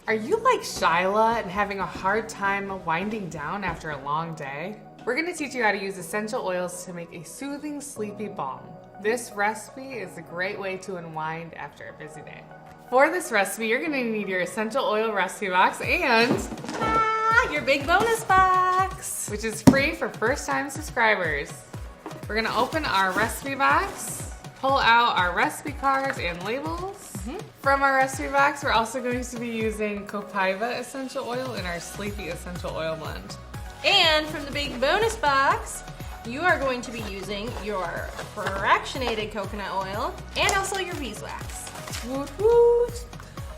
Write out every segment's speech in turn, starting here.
Are you like Shyla and having a hard time winding down after a long day? We're going to teach you how to use essential oils to make a soothing sleepy balm. This recipe is a great way to unwind after a busy day. For this recipe, you're going to need your essential oil recipe box and your big bonus box, which is free for first-time subscribers. We're going to open our recipe box, pull out our recipe cards and labels. From our recipe box, we're also going to be using copaiba essential oil in our sleepy essential oil blend. And from the big bonus box, you are going to be using your fractionated coconut oil and also your beeswax. Woot woot!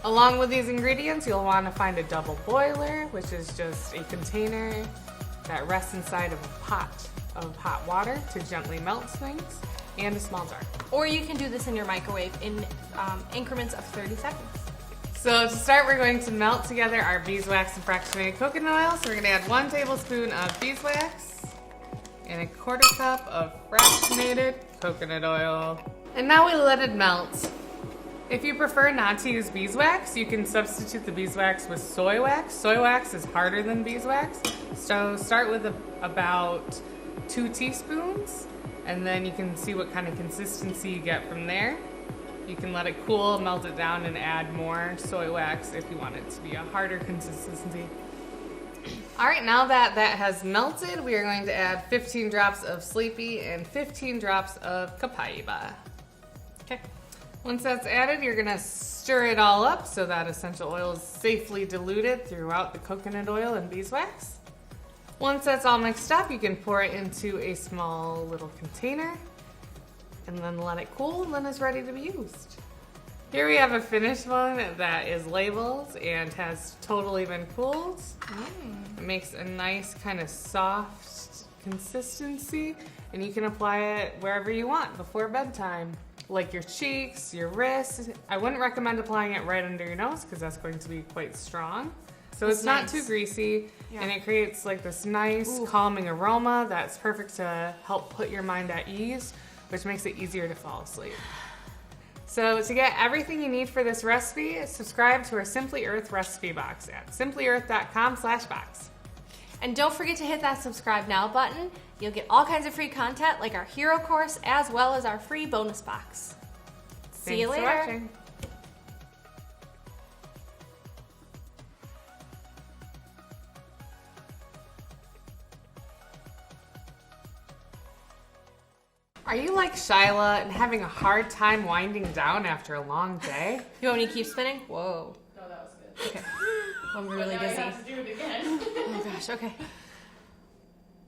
Along with these ingredients, you'll want to find a double boiler, which is just a container that rests inside of a pot of hot water to gently melt things, and a small jar. Or you can do this in your microwave in increments of 30 seconds. So to start, we're going to melt together our beeswax and fractionated coconut oil. So we're going to add 1 tablespoon of beeswax and 1/4 cup of fractionated coconut oil. And now we let it melt. If you prefer not to use beeswax, you can substitute the beeswax with soy wax. Soy wax is harder than beeswax. So start with about 2 teaspoons, and then you can see what kind of consistency you get from there. You can let it cool, melt it down, and add more soy wax if you want it to be a harder consistency. All right, now that that has melted, we are going to add 15 drops of Sleepy and 15 drops of copaiba. Okay. Once that's added, you're gonna stir it all up so that essential oil is safely diluted throughout the coconut oil and beeswax. Once that's all mixed up, you can pour it into a small little container and then let it cool, and then it's ready to be used. Here we have a finished one that is labeled and has totally been cooled. It makes a nice kind of soft consistency, and you can apply it wherever you want before bedtime, like your cheeks, your wrists. I wouldn't recommend applying it right under your nose because that's going to be quite strong. So it's not too greasy, and it creates like this nice calming aroma that's perfect to help put your mind at ease, which makes it easier to fall asleep. So to get everything you need for this recipe, subscribe to our Simply Earth recipe box at simplyearth.com/box. And don't forget to hit that subscribe now button. You'll get all kinds of free content like our hero course as well as our free bonus box. See you later. Thanks for watching. Are you like Shyla and having a hard time winding down after a long day? You want me to keep spinning? Whoa. No, that was good. Okay. I'm really Now you dizzy. have to do it again. Oh gosh, okay.